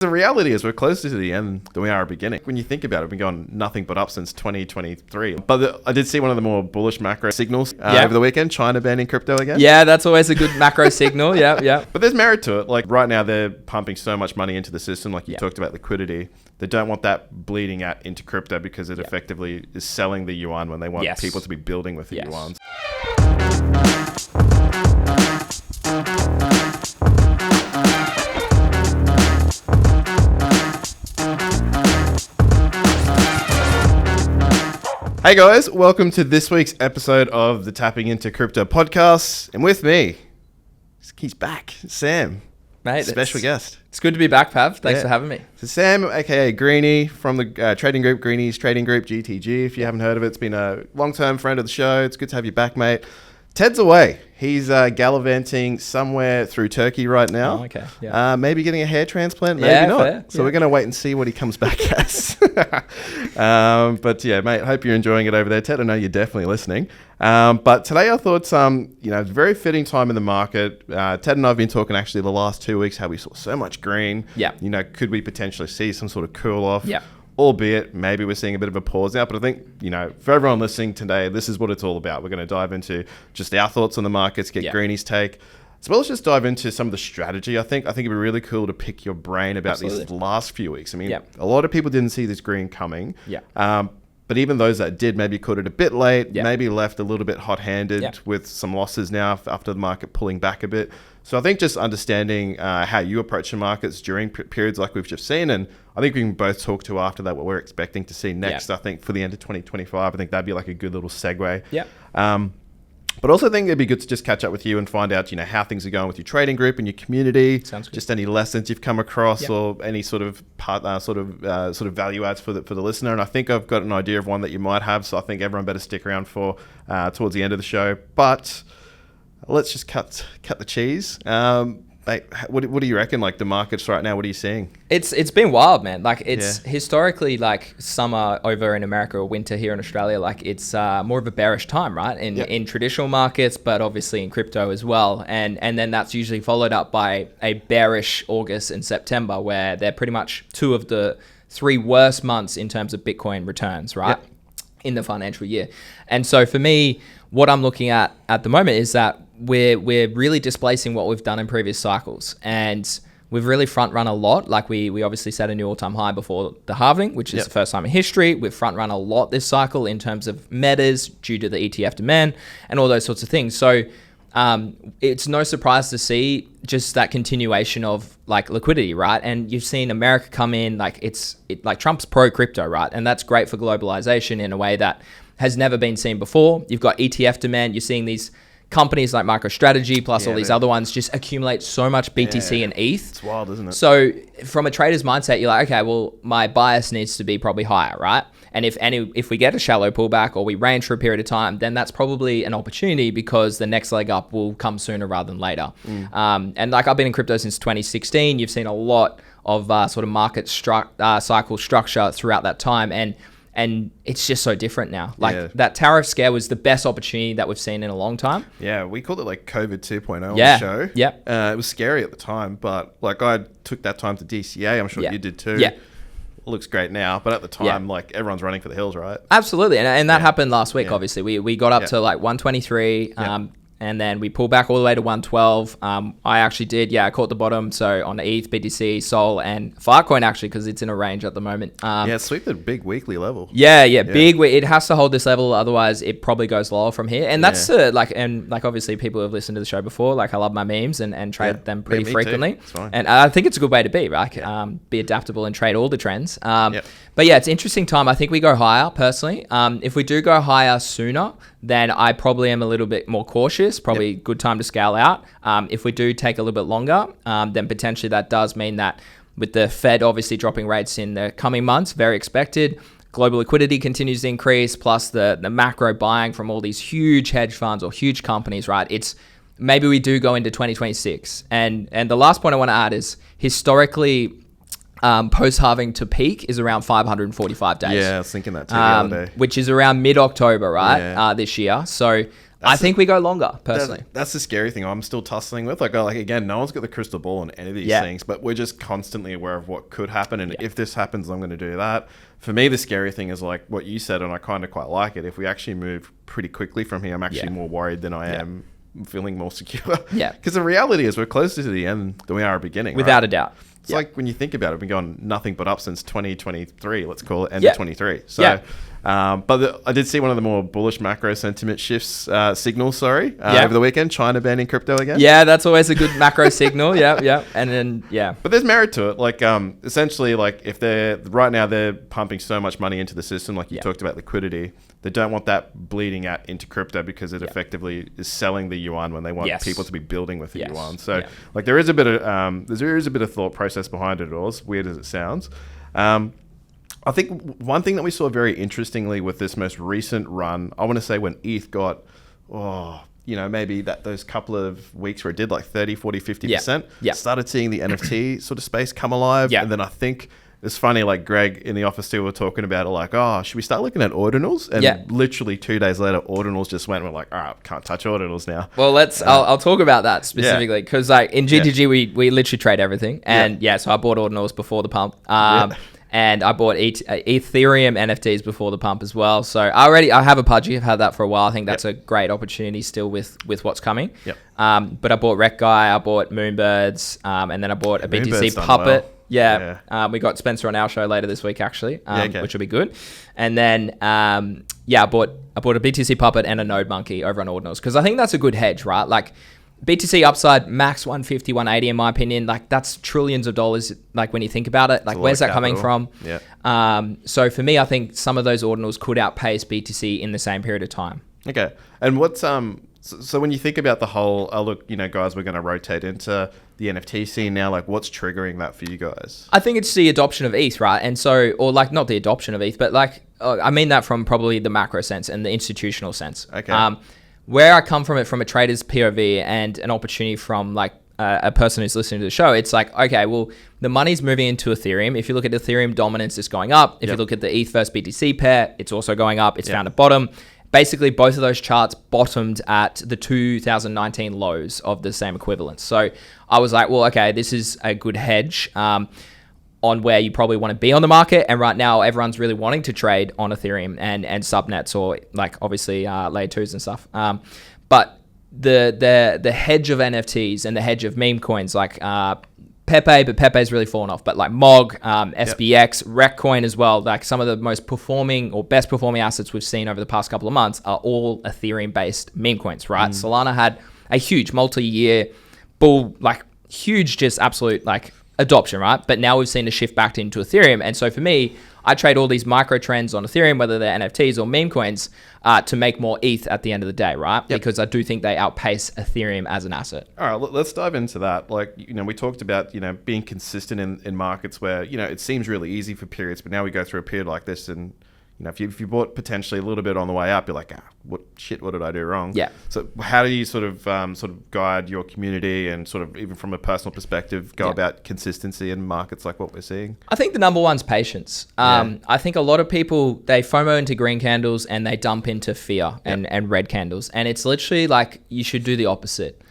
The reality is we're closer to the end than we are at the beginning. When you think about it, we've been going nothing but up since 2023. But I did see one of the more bullish macro signals over the weekend, China banning crypto again. Yeah, that's always a good macro signal. Yeah. But there's merit to it. Like right now, they're pumping so much money into the system. Like you talked about liquidity. They don't want that bleeding out into crypto because it effectively is selling the yuan when they want people to be building with the yuans. Hey guys, welcome to this week's episode of the Tapping Into Crypto podcast. And with me, he's back, Sam. Mate, special guest. It's good to be back, Pav. Thanks for having me. So Sam, aka Greeny from the trading group, Greeny's trading group, GTG. If you haven't heard of it, it's been a long-term friend of the show. It's good to have you back, mate. Ted's away. He's gallivanting somewhere through Turkey right now. Oh, okay. Yeah. Maybe getting a hair transplant, maybe not. Fair. So we're going to wait and see what he comes back as. But yeah, mate, hope you're enjoying it over there, Ted. I know you're definitely listening. But today I thought, very fitting time in the market. Ted and I have been talking actually the last 2 weeks how we saw so much green. Yeah. Could we potentially see some sort of cool off? Yeah. Albeit maybe we're seeing a bit of a pause now, but I think, for everyone listening today, this is what it's all about. We're going to dive into just our thoughts on the markets, get Greeny's take, as well as just dive into some of the strategy. I think it'd be really cool to pick your brain about these last few weeks. I mean, a lot of people didn't see this green coming. Yeah. But even those that did maybe caught it a bit late, maybe left a little bit hot-handed with some losses now after the market pulling back a bit. So I think just understanding how you approach the markets during periods like we've just seen, and I think we can both talk to after that what we're expecting to see next. I think for the end of 2025, I think that'd be like a good little segue. Yeah. But also I think it'd be good to just catch up with you and find out, how things are going with your trading group and your community. Sounds good. Just any lessons you've come across or any sort of value adds for the listener. And I think I've got an idea of one that you might have. So I think everyone better stick around for towards the end of the show. But let's just cut the cheese. Mate, what do you reckon? Like the markets right now, what are you seeing? It's been wild, man. Like it's historically like summer over in America or winter here in Australia. Like it's more of a bearish time, right? In traditional markets, but obviously in crypto as well. And then that's usually followed up by a bearish August and September, where they're pretty much two of the three worst months in terms of Bitcoin returns, right? In the financial year. And so for me, what I'm looking at the moment is that we're really displacing what we've done in previous cycles, and we've really front run a lot. Like we obviously set a new all-time high before the halving, which is the first time in history. We've front run a lot this cycle in terms of metas due to the ETF demand and all those sorts of things. So it's no surprise to see just that continuation of like liquidity, right? And you've seen America come in, like Trump's pro crypto, right? And that's great for globalization in a way that has never been seen before. You've got ETF demand. You're seeing these companies like MicroStrategy plus all these other ones just accumulate so much BTC and ETH. It's wild, isn't it? So from a trader's mindset, you're like, okay, well, my bias needs to be probably higher, right? And if we get a shallow pullback or we range for a period of time, then that's probably an opportunity because the next leg up will come sooner rather than later. And like I've been in crypto since 2016. You've seen a lot of sort of market cycle structure throughout that time. And it's just so different now. Like that tariff scare was the best opportunity that we've seen in a long time. Yeah, we called it like COVID 2.0 on the show. It was scary at the time, but like I took that time to DCA. I'm sure you did too. Yeah. It looks great now, but at the time, like everyone's running for the hills, right? Absolutely. And that happened last week, obviously. We got up to like 123. And then we pulled back all the way to 112. I actually did, I caught the bottom. So on ETH, BTC, Sol, and Filecoin actually, because it's in a range at the moment. Sweep the big weekly level. Big. It has to hold this level, otherwise it probably goes lower from here. And that's obviously people have listened to the show before. Like I love my memes and trade them pretty frequently. And I think it's a good way to be, right? Be adaptable and trade all the trends. But it's an interesting time. I think we go higher personally. If we do go higher sooner, then I probably am a little bit more cautious. Probably good time to scale out. If we do take a little bit longer, then potentially that does mean that with the Fed obviously dropping rates in the coming months, very expected, global liquidity continues to increase, plus the macro buying from all these huge hedge funds or huge companies, right? It's maybe we do go into 2026. And the last point I want to add is historically, post-halving to peak is around 545 days. Yeah, I was thinking that too the other day. Which is around mid-October, right? This year. So I think we go longer, personally. That's the scary thing I'm still tussling with. Like again, no one's got the crystal ball on any of these things, but we're just constantly aware of what could happen. And if this happens, I'm going to do that. For me, the scary thing is like what you said, and I kind of quite like it. If we actually move pretty quickly from here, I'm actually more worried than I am feeling more secure. Yeah. Because the reality is we're closer to the end than we are at the beginning. Without a doubt. It's like when you think about it, we've been going nothing but up since 2023, let's call it, end of 23. So, I did see one of the more bullish macro sentiment shifts, signals, over the weekend. China banning crypto again. Yeah, that's always a good macro signal. Yeah. And then, But there's merit to it. Like, essentially, like if right now they're pumping so much money into the system, like you talked about liquidity, they don't want that bleeding out into crypto because it effectively is selling the yuan when they want people to be building with the yuan. So like there is a bit of thought process behind it all, as weird as it sounds. I think one thing that we saw very interestingly with this most recent run, I want to say when ETH got, maybe those couple of weeks where it did like 30, 40, 50%, started seeing the NFT sort of space come alive. And then I think it's funny, like Greg in the office too, were talking about it like, should we start looking at ordinals? And literally 2 days later, ordinals just went, we're like, all right, can't touch ordinals now. Well, I'll talk about that specifically because like in GTG, we literally trade everything. And so I bought ordinals before the pump. And I bought Ethereum NFTs before the pump as well. So I have a Pudgy. I've had that for a while. I think that's a great opportunity still with what's coming. But I bought Rec Guy, I bought Moonbirds, and then I bought a BTC Puppet. Well. We got Spencer on our show later this week, actually, which will be good. And then, I bought a BTC Puppet and a Node Monkey over on Ordinals because I think that's a good hedge, right? Like, BTC upside max 150, 180 in my opinion. Like that's trillions of dollars. Like when you think about it, like where's that coming from? So for me, I think some of those ordinals could outpace BTC in the same period of time. Okay. And what's so when you think about the whole, look, guys, we're going to rotate into the NFT scene now. Like what's triggering that for you guys? I think it's the adoption of ETH, right? And so, or like not the adoption of ETH, but like I mean that from probably the macro sense and the institutional sense. Okay. Where I come from it from a trader's POV and an opportunity from like a person who's listening to the show, it's like, okay, well, the money's moving into Ethereum. If you look at Ethereum dominance, it's going up. If you look at the ETH versus BTC pair, it's also going up. It's found a bottom. Basically, both of those charts bottomed at the 2019 lows of the same equivalence. So I was like, well, okay, this is a good hedge on where you probably want to be on the market. And right now, everyone's really wanting to trade on Ethereum and subnets or like obviously layer 2s and stuff. But the hedge of NFTs and the hedge of meme coins like Pepe, but Pepe's really fallen off. But like MOG, SBX, Reccoin as well, like some of the most performing or best performing assets we've seen over the past couple of months are all Ethereum-based meme coins, right? Solana had a huge multi-year bull, like huge, just absolute like adoption, right? But now we've seen a shift back into Ethereum. And so for me, I trade all these micro trends on Ethereum, whether they're NFTs or meme coins, to make more ETH at the end of the day, right? Because I do think they outpace Ethereum as an asset. All right, let's dive into that. Like, we talked about, being consistent in markets where, it seems really easy for periods, but now we go through a period like this and, if you bought potentially a little bit on the way up, you're like, what did I do wrong? Yeah. So how do you sort of guide your community and sort of even from a personal perspective go about consistency in markets like what we're seeing? I think the number one's patience. I think a lot of people, they FOMO into green candles and they dump into fear and red candles. And it's literally like you should do the opposite.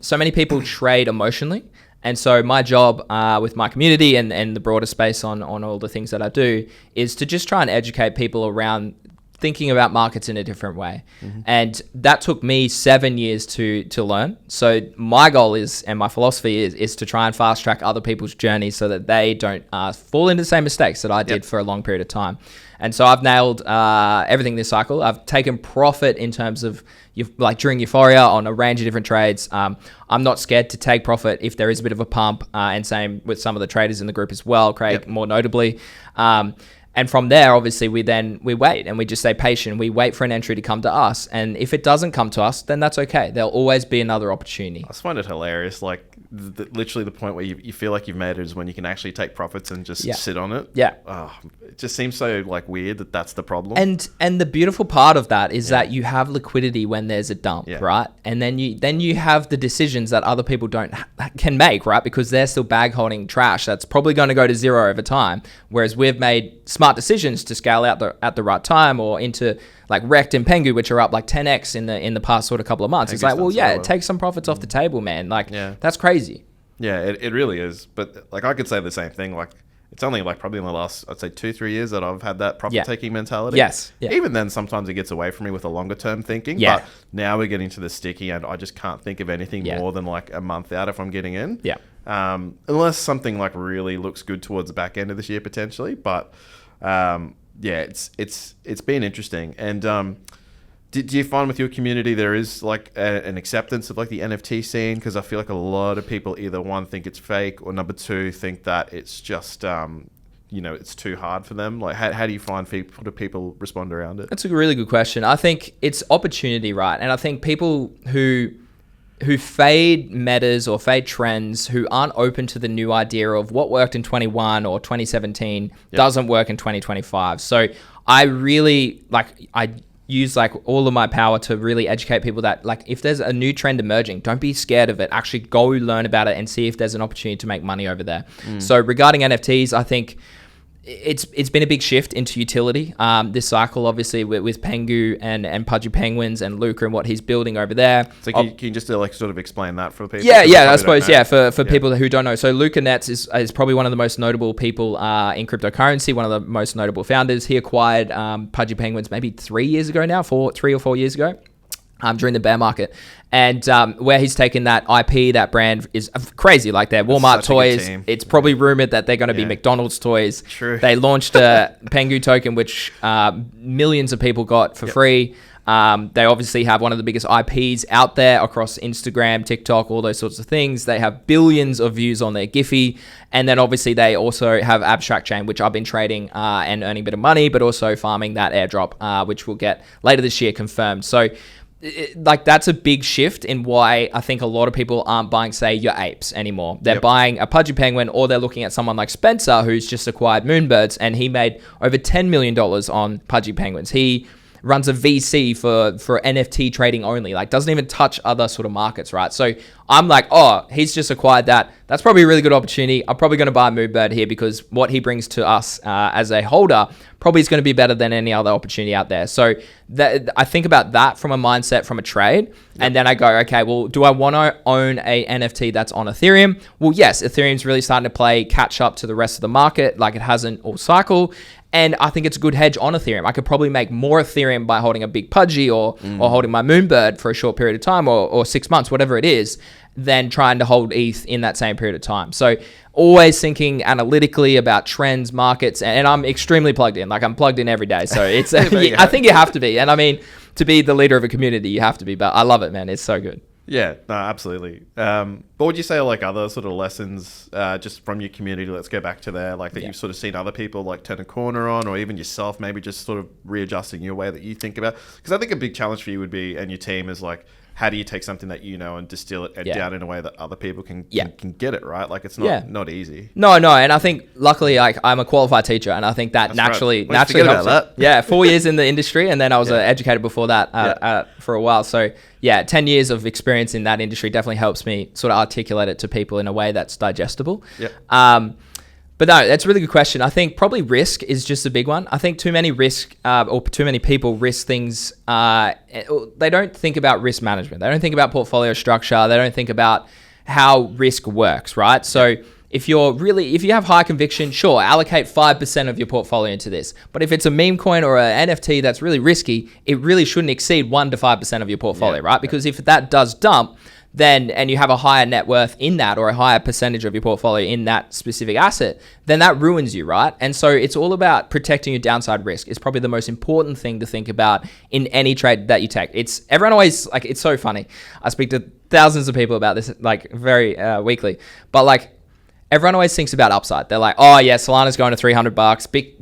So many people trade emotionally. And so my job with my community and the broader space on all the things that I do is to just try and educate people around thinking about markets in a different way. And that took me 7 years to learn. So my goal is, and my philosophy is to try and fast track other people's journeys so that they don't fall into the same mistakes that I did for a long period of time. And so I've nailed everything this cycle. I've taken profit in terms of like during euphoria on a range of different trades. I'm not scared to take profit if there is a bit of a pump, and same with some of the traders in the group as well, Craig, more notably. And from there, obviously, we wait and we just stay patient. We wait for an entry to come to us. And if it doesn't come to us, then that's okay. There'll always be another opportunity. I just find it hilarious. Like literally the point where you feel like you've made it is when you can actually take profits and just sit on it. It just seems so like weird that that's the problem. And the beautiful part of that is that you have liquidity when there's a dump, right? And then you have the decisions that other people can make, right? Because they're still bag holding trash that's probably going to go to zero over time. Whereas we've made smart smart decisions to scale out at the right time, or into like Rect and Pengu, which are up like 10x in the past sort of couple of months. It's like, well, yeah, take some profits off the table, man. Like, that's crazy. Yeah, it really is. But like, I could say the same thing. Like, it's only like probably in the last, I'd say 2-3 years that I've had that profit-taking mentality. Yes. Yeah. Even then, sometimes it gets away from me with a longer-term thinking. Yeah. But now we're getting to the sticky end. I just can't think of anything more than like a month out if I'm getting in. Yeah. Unless something like really looks good towards the back end of this year potentially. But it's been interesting. And do you find with your community there is like an acceptance of like the NFT scene? Because I feel like a lot of people either one think it's fake, or number two think that it's just it's too hard for them. Like how do you find people respond around it? That's a really good question. I think it's opportunity, right? And I think people who fade metas or fade trends, who aren't open to the new idea of what worked in 21 or 2017 doesn't work in 2025. So I really I use like all of my power to really educate people that like, if there's a new trend emerging, don't be scared of it. Actually go learn about it and see if there's an opportunity to make money over there. So regarding NFTs, I think it's been a big shift into utility this cycle, obviously with Pengu and Pudgy Penguins and Luca and what he's building over there. So can you just like sort of explain that for people? I suppose for people who don't know. So Luca Nets is probably one of the most notable people in cryptocurrency, one of the most notable founders. He acquired Pudgy Penguins maybe 3 years ago now, 3 or 4 years ago. During the bear market, and where he's taken that IP, that brand is crazy. Like their Walmart toys, it's probably rumored that they're going to be McDonald's toys. True. They launched a Pengu token, which millions of people got for free. They obviously have one of the biggest IPs out there across Instagram, TikTok, all those sorts of things. They have billions of views on their Giphy. And then obviously they also have Abstract Chain, which I've been trading and earning a bit of money, but also farming that airdrop, which we'll get later this year confirmed. So that's a big shift in why I think a lot of people aren't buying, say, your apes anymore. They're buying a Pudgy Penguin, or they're looking at someone like Spencer, who's just acquired Moonbirds, and he made over $10 million on Pudgy Penguins. He runs a VC for NFT trading only, like doesn't even touch other sort of markets, right? So I'm like, oh, he's just acquired that. That's probably a really good opportunity. I'm probably going to buy Moonbird here because what he brings to us as a holder probably is going to be better than any other opportunity out there. So I think about that from a mindset, from a trade. And then I go, okay, well, do I want to own a NFT that's on Ethereum? Well, yes, Ethereum's really starting to catch up to the rest of the market like it hasn't all cycle. And I think it's a good hedge on Ethereum. I could probably make more Ethereum by holding a big Pudgy or holding my Moonbird for a short period of time or 6 months, whatever it is, than trying to hold ETH in that same period of time. So always thinking analytically about trends, markets, and I'm extremely plugged in. Like I'm plugged in every day. So it's I think you have to be. And I mean, to be the leader of a community, you have to be. But I love it, man. It's so good. Yeah, no, absolutely. What would you say are like other sort of lessons just from your community? Let's go back to there, like that you've sort of seen other people like turn a corner on, or even yourself maybe just sort of readjusting your way that you think about. Because I think a big challenge for you would be, and your team, is like, how do you take something that you know and distill it down in a way that other people can get it, right? Like it's not easy. No, and I think luckily like I'm a qualified teacher, and I think that naturally helps. That. Yeah, 4 years in the industry, and then I was an educator before that for a while. So 10 years of experience in that industry definitely helps me sort of articulate it to people in a way that's digestible. But no, that's a really good question. I think probably risk is just a big one. I think too many or too many people risk things. They don't think about risk management. They don't think about portfolio structure. They don't think about how risk works, right? So if you have high conviction, sure, allocate 5% of your portfolio into this. But if it's a meme coin or an NFT that's really risky, it really shouldn't exceed 1 to 5% of your portfolio, right? Because if that does dump, and you have a higher net worth in that, or a higher percentage of your portfolio in that specific asset, then that ruins you, right? And so it's all about protecting your downside risk. It's probably the most important thing to think about in any trade that you take. Everyone always, like, it's so funny. I speak to thousands of people about this, like, very weekly. But, like, everyone always thinks about upside. They're like, oh, yeah, Solana's going to $300,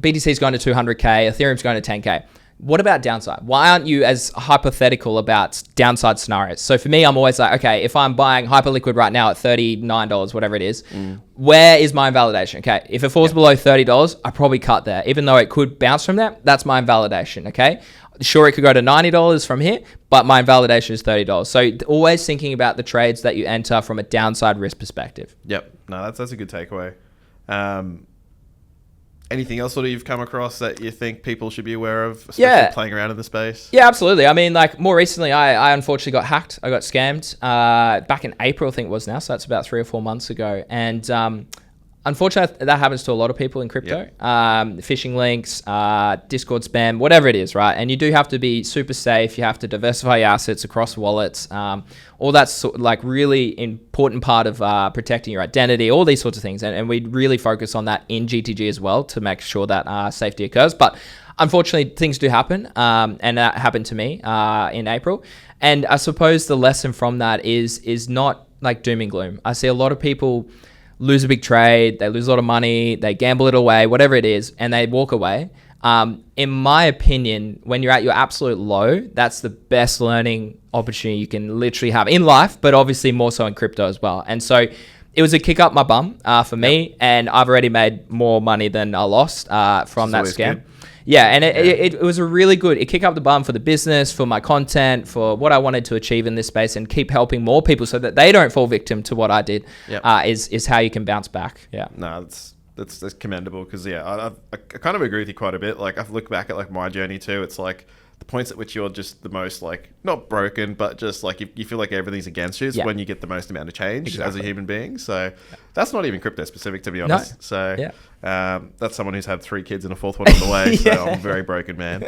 BTC's going to 200K, Ethereum's going to 10K. What about downside? Why aren't you as hypothetical about downside scenarios? So for me, I'm always like, okay, if I'm buying Hyperliquid right now at $39, whatever it is, where is my invalidation? Okay, if it falls below $30, I probably cut there. Even though it could bounce from there, that's my invalidation, okay? Sure, it could go to $90 from here, but my invalidation is $30. So always thinking about the trades that you enter from a downside risk perspective. Yep, no, that's a good takeaway. Anything else sort of you've come across that you think people should be aware of, especially playing around in the space? Yeah, absolutely. I mean, like more recently, I unfortunately got hacked. I got scammed back in April, I think it was now. So that's about 3 or 4 months ago. And unfortunately, that happens to a lot of people in crypto. Yep. Phishing links, Discord spam, whatever it is, right? And you do have to be super safe. You have to diversify your assets across wallets. All that's like really important part of protecting your identity, all these sorts of things. And we really focus on that in GTG as well to make sure that safety occurs. But unfortunately, things do happen. And that happened to me in April. And I suppose the lesson from that is not like doom and gloom. I see a lot of people lose a big trade, they lose a lot of money, they gamble it away, whatever it is, and they walk away. In my opinion, when you're at your absolute low, that's the best learning opportunity you can literally have in life, but obviously more so in crypto as well. And so it was a kick up my bum for me, and I've already made more money than I lost from that scam. Good. Yeah, and it was a really good, it kicked up the bum for the business, for my content, for what I wanted to achieve in this space, and keep helping more people so that they don't fall victim to what I did. Is how you can bounce back. Yeah. No, that's commendable, because I kind of agree with you quite a bit. Like I've looked back at like my journey too. It's like the points at which you're just the most like not broken, but just like you feel like everything's against you is when you get the most amount of change as a human being. So that's not even crypto specific, to be honest. No. So that's someone who's had 3 kids and a 4th one on the way. So I'm a very broken man.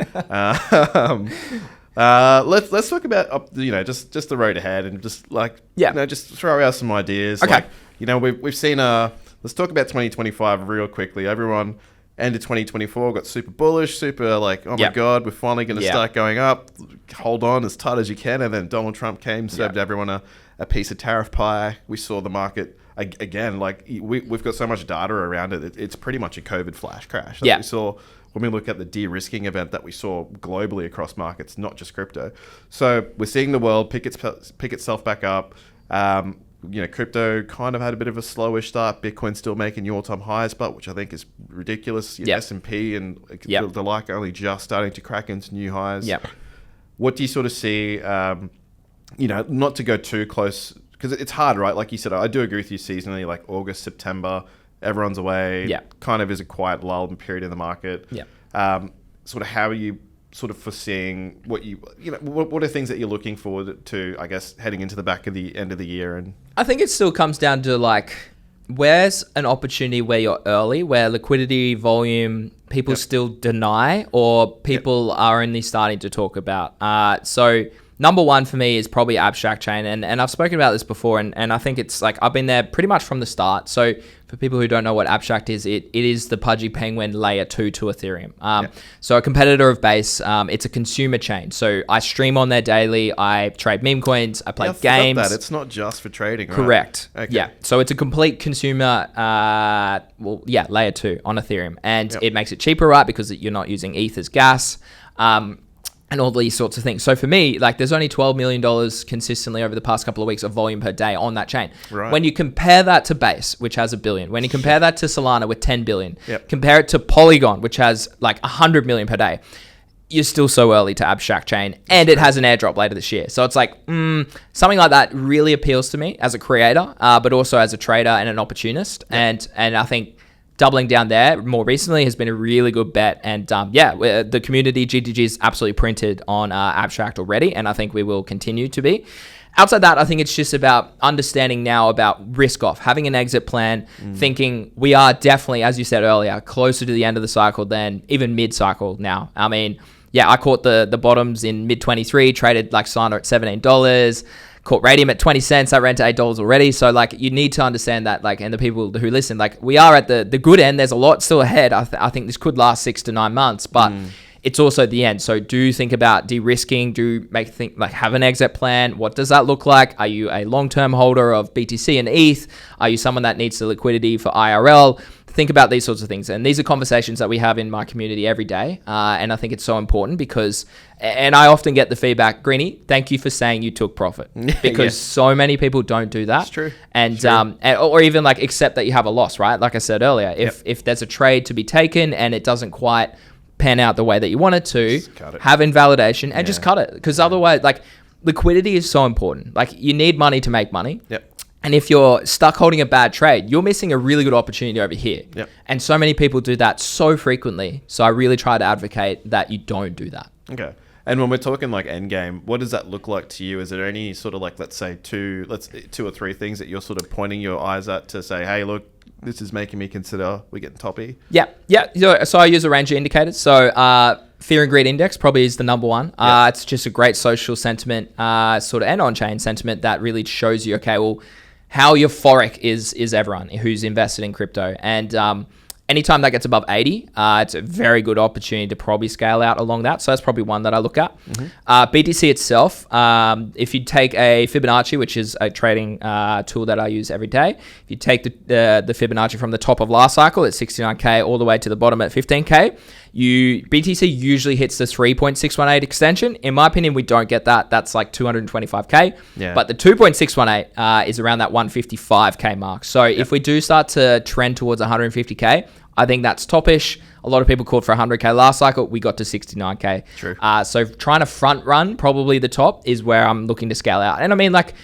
Let's talk about just the road ahead, and just like just throw out some ideas. Okay. Like, we've seen let's talk about 2025 real quickly. Everyone ended 2024, got super bullish, super like, oh my God, we're finally going to start going up. Hold on as tight as you can. And then Donald Trump came, served everyone a piece of tariff pie. We saw the market again, like we've got so much data around it. It's pretty much a COVID flash crash. Like we saw when we look at the de-risking event that we saw globally across markets, not just crypto. So we're seeing the world pick itself back up. Crypto kind of had a bit of a slowish start. Bitcoin still making new all-time highs, but which I think is ridiculous. S&P and the like only just starting to crack into new highs. What do you sort of see? Not to go too close, because it's hard, right? Like you said, I do agree with you seasonally, like August, September, everyone's away. Kind of is a quiet lull period in the market. Sort of how are you sort of foreseeing what are things that you're looking forward to, I guess, heading into the back of the end of the year? And I think it still comes down to like, where's an opportunity where you're early, where liquidity, volume, people still deny, or people are only starting to talk about. So number one for me is probably abstract chain. And I've spoken about this before, and I think it's like, I've been there pretty much from the start. So for people who don't know what abstract is, it is the Pudgy Penguin layer 2 to Ethereum. So a competitor of Base, it's a consumer chain. So I stream on there daily. I trade meme coins. I play games. That. It's not just for trading, right? Correct. Okay. Yeah. So it's a complete consumer, layer 2 on Ethereum. And it makes it cheaper, right? Because you're not using ETH as gas. And all these sorts of things. So for me, like, there's only $12 million consistently over the past couple of weeks of volume per day on that chain. Right. When you compare that to Base, which has $1 billion, when you compare that to Solana with $10 billion, compare it to Polygon, which has like $100 million per day, you're still so early to abstract chain, and it has an airdrop later this year. So it's like, something like that really appeals to me as a creator, but also as a trader and an opportunist. And I think doubling down there more recently has been a really good bet. And the community GTG is absolutely printed on abstract already, and I think we will continue to be. Outside that, I think it's just about understanding now about risk off, having an exit plan, thinking we are definitely, as you said earlier, closer to the end of the cycle than even mid-cycle now. I mean, I caught the bottoms in mid-23, traded like Solana at $17, caught Radium at 20 cents. That ran to $8 already. So like, you need to understand that, like, and the people who listen, like, we are at the good end. There's a lot still ahead. I think this could last 6 to 9 months, but it's also the end. So do think about de-risking, have an exit plan. What does that look like? Are you a long-term holder of BTC and ETH? Are you someone that needs the liquidity for IRL? Think about these sorts of things. And these are conversations that we have in my community every day. And I think it's so important because, and I often get the feedback, Greeny, thank you for saying you took profit, because so many people don't do that. It's true. And, or even like accept that you have a loss, right? Like I said earlier, if there's a trade to be taken and it doesn't quite pan out the way that you want it to, have invalidation and just cut it. Because otherwise, like, liquidity is so important. Like, you need money to make money. And if you're stuck holding a bad trade, you're missing a really good opportunity over here. Yep. And so many people do that so frequently. So I really try to advocate that you don't do that. Okay. And when we're talking like end game, what does that look like to you? Is there any sort of like, let's say two or three things that you're sort of pointing your eyes at to say, hey, look, this is making me consider we're getting toppy? Yeah. So I use a range of indicators. So fear and greed index probably is the number one. It's just a great social sentiment sort of and on-chain sentiment that really shows you, okay, well, how euphoric is everyone who's invested in crypto. And anytime that gets above 80, it's a very good opportunity to probably scale out along that. So that's probably one that I look at. BTC itself, if you take a Fibonacci, which is a trading tool that I use every day, if you take the Fibonacci from the top of last cycle at 69K all the way to the bottom at 15K, BTC usually hits the 3.618 extension. In my opinion, we don't get that. That's like 225K. Yeah. But the 2.618 is around that 155K mark. So if we do start to trend towards 150K, I think that's toppish. A lot of people called for 100K last cycle. We got to 69K. True. So trying to front run probably the top is where I'm looking to scale out. And I mean, like,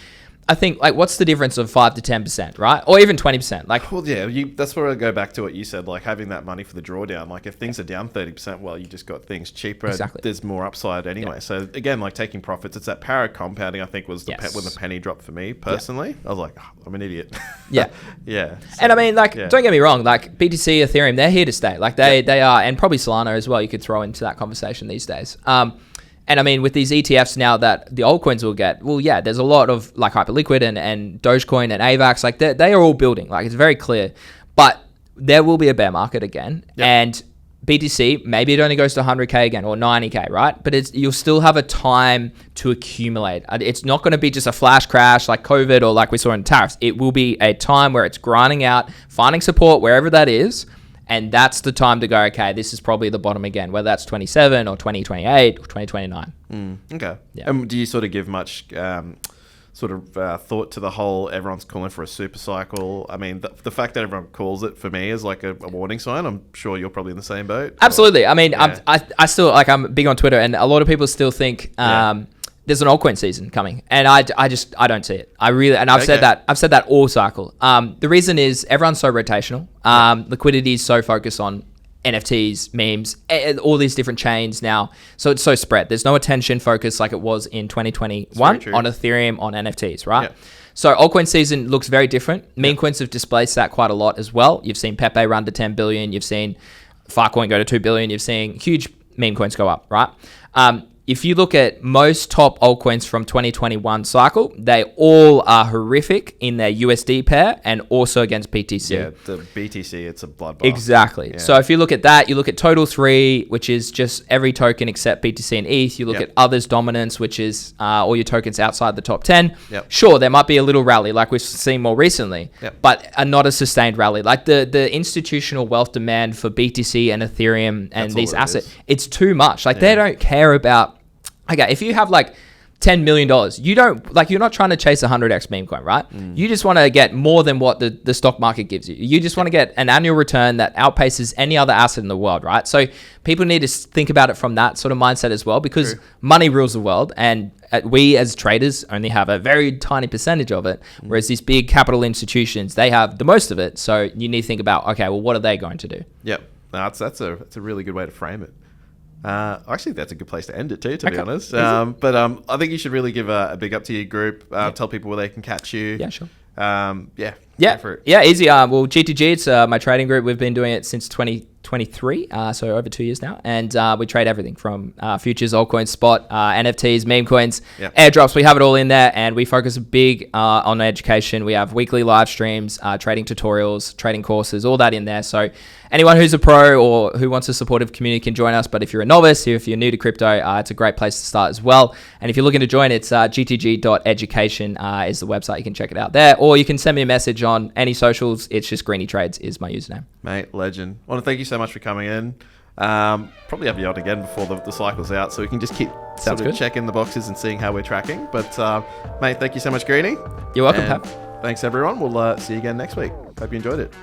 I think, like, what's the difference of 5 to 10%, right? Or even 20%? Like, well, yeah, that's where I go back to what you said, like having that money for the drawdown. Like, if things are down 30%, well, you just got things cheaper. Exactly. There's more upside anyway. So again, like taking profits, it's that power of compounding. I think was when the penny dropped for me personally. I was like, oh, I'm an idiot. Yeah. Yeah. So, and I mean, like, don't get me wrong, like BTC, Ethereum, they're here to stay. Like they are, and probably Solana as well. You could throw into that conversation these days. And I mean, with these ETFs now that the altcoins will get, well, yeah, there's a lot of like Hyperliquid and Dogecoin and AVAX, like they are all building. Like it's very clear, but there will be a bear market again. Yep. And BTC, maybe it only goes to 100K again or 90K, right? But you'll still have a time to accumulate. It's not going to be just a flash crash like COVID or like we saw in tariffs. It will be a time where it's grinding out, finding support wherever that is. And that's the time to go, okay, this is probably the bottom again, whether that's 27 or 2028 or 2029. Okay. Yeah. And do you sort of give much thought to the whole everyone's calling for a super cycle? I mean, the fact that everyone calls it for me is like a warning sign. I'm sure you're probably in the same boat. Absolutely. I mean, yeah. I still, like, I'm big on Twitter and a lot of people still think there's an altcoin season coming, and I don't see it. I've said that all cycle. The reason is everyone's so rotational. Liquidity is so focused on NFTs, memes, all these different chains now. So it's so spread. There's no attention focus like it was in 2021 on Ethereum, on NFTs, right? Yeah. So altcoin season looks very different. Meme coins have displaced that quite a lot as well. You've seen Pepe run to 10 billion. You've seen Filecoin go to 2 billion. You've seen huge meme coins go up, right? If you look at most top altcoins from 2021 cycle, they all are horrific in their USD pair and also against BTC. Yeah, the BTC, it's a bloodbath. Exactly. Yeah. So if you look at that, you look at Total 3, which is just every token except BTC and ETH. You look at Others Dominance, which is all your tokens outside the top 10. Yep. Sure, there might be a little rally like we've seen more recently, but not a sustained rally. Like the institutional wealth demand for BTC and Ethereum and these assets, it's too much. Like they don't care about. Okay, if you have like $10 million, you're not trying to chase a 100x meme coin, right? You just want to get more than what the stock market gives you. You just want to get an annual return that outpaces any other asset in the world, right? So people need to think about it from that sort of mindset as well, because money rules the world, and we as traders only have a very tiny percentage of it, whereas these big capital institutions, they have the most of it. So you need to think about, okay, well, what are they going to do? Yep, that's a really good way to frame it. Actually, that's a good place to end it too, to be honest. But I think you should really give a big up to your group. Tell people where they can catch you. Yeah, sure. Easy. Well, GTG, it's my trading group. We've been doing it since 2023, so over 2 years now. And we trade everything from futures, altcoins, spot, NFTs, meme coins, airdrops. We have it all in there, and we focus big on education. We have weekly live streams, trading tutorials, trading courses, all that in there. So anyone who's a pro or who wants a supportive community can join us. But if you're a novice, if you're new to crypto, it's a great place to start as well. And if you're looking to join, it's gtg.education is the website. You can check it out there, or you can send me a message on any socials. It's just Greeny Trades is my username. Mate, legend. I want to thank you so much for coming in. Probably have you on again before the cycle's out, so we can just keep checking the boxes and seeing how we're tracking. But mate, thank you so much, Greeny. You're welcome, Pap. Thanks everyone. We'll see you again next week. Hope you enjoyed it.